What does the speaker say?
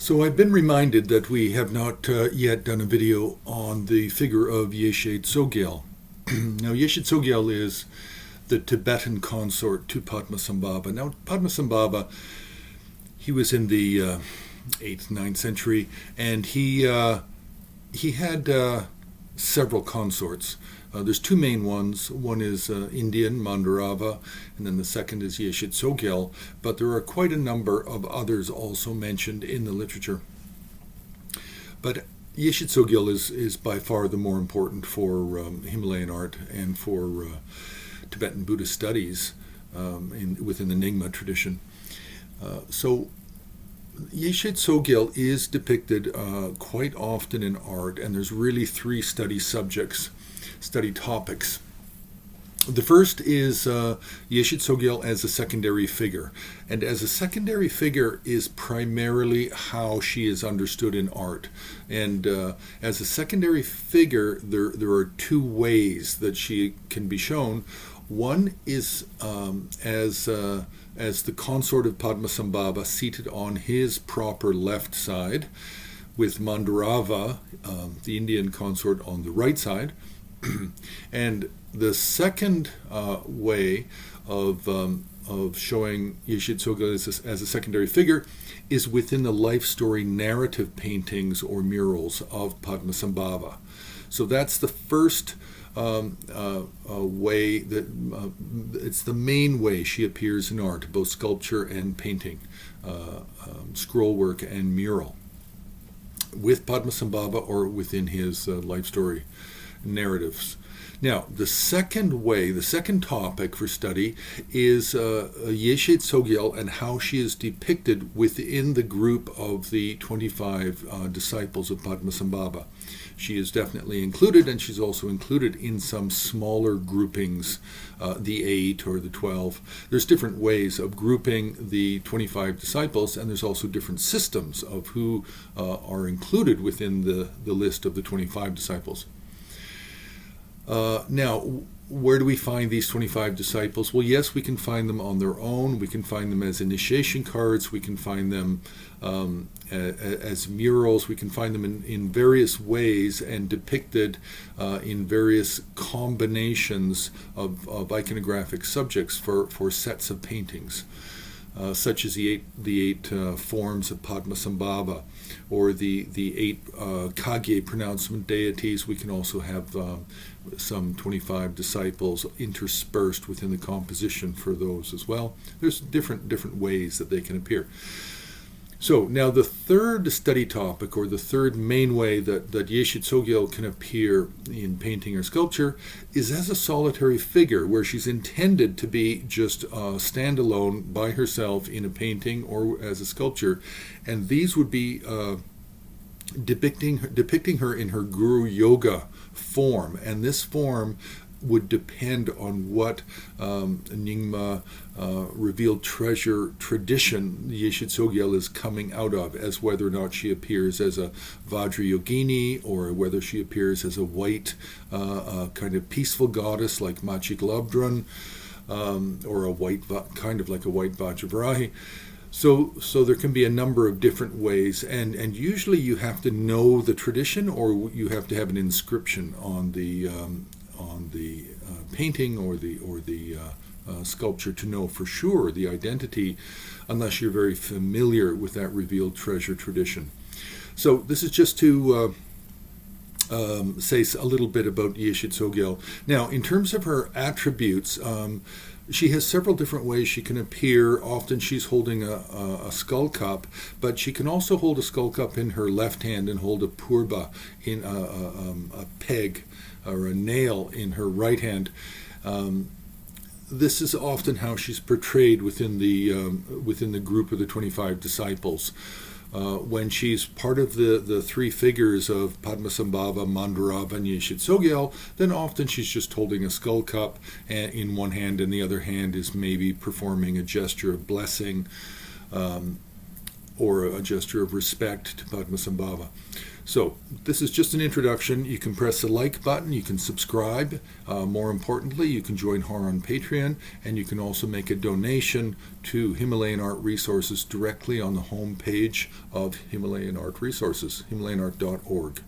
So I've been reminded that we have not yet done a video on the figure of Yeshe Tsogyal. Now, Yeshe Tsogyal is the Tibetan consort to Padmasambhava. Now, Padmasambhava, he was in the 8th, 9th century, and he had several consorts. There's two main ones. One is Indian, Mandurava, and then the second is Yeshe Tsogyal, but there are quite a number of others also mentioned in the literature. But Yeshe Tsogyal is by far the more important for Himalayan art and for Tibetan Buddhist studies within the Nyingma tradition. So Yeshe Tsogyal is depicted quite often in art, and there's really three study topics. The first is Yeshe Tsogyal as a secondary figure. And as a secondary figure is primarily how she is understood in art. And as a secondary figure, there are two ways that she can be shown. One is as the consort of Padmasambhava seated on his proper left side, with Mandurava, the Indian consort, on the right side. And the second way of showing Yeshe Tsogyal as a secondary figure is within the life story narrative paintings or murals of Padmasambhava. So that's the first way that it's the main way she appears in art, both sculpture and painting, scroll work and mural, with Padmasambhava or within his life story narratives. Now, the second way, the second topic for study is Yeshe Tsogyal and how she is depicted within the group of the 25 disciples of Padmasambhava. She is definitely included, and she's also included in some smaller groupings, the 8 or the 12. There's different ways of grouping the 25 disciples, and there's also different systems of who are included within the list of the 25 disciples. Now, where do we find these 25 disciples? Well, yes, we can find them on their own. We can find them as initiation cards. We can find them as murals. We can find them in various ways and depicted in various combinations of iconographic subjects for sets of paintings. Such as the eight forms of Padmasambhava, or the 8 Kagye pronouncement deities. We can also have some 25 disciples interspersed within the composition for those as well. There's different ways that they can appear. So now the third study topic, or the third main way that Yeshe Tsogyal can appear in painting or sculpture, is as a solitary figure, where she's intended to be just standalone by herself in a painting or as a sculpture. And these would be depicting her in her Guru Yoga form. And this form would depend on what Nyingma revealed treasure tradition Yeshe Tsogyal is coming out of, as whether or not she appears as a Vajrayogini, or whether she appears as a white kind of peaceful goddess like Machiglabdran, or a white, kind of like a white Vajravarahi. So there can be a number of different ways, and usually you have to know the tradition, or you have to have an inscription on the painting or the sculpture to know for sure the identity, unless you're very familiar with that revealed treasure tradition. So this is just to say a little bit about Yeshe Tsogyal. Now, in terms of her attributes, she has several different ways she can appear. Often she's holding a skull cup, but she can also hold a skull cup in her left hand and hold a purba, in a peg or a nail, in her right hand. This is often how she's portrayed within the group of the 25 disciples. When she's part of the three figures of Padmasambhava, Mandurava, and Yeshe Tsogyal, then often she's just holding a skull cup in one hand, and the other hand is maybe performing a gesture of blessing or a gesture of respect to Padmasambhava. So this is just an introduction. You can press the like button, you can subscribe. More importantly, you can join HAR on Patreon, and you can also make a donation to Himalayan Art Resources directly on the home page of Himalayan Art Resources, himalayanart.org.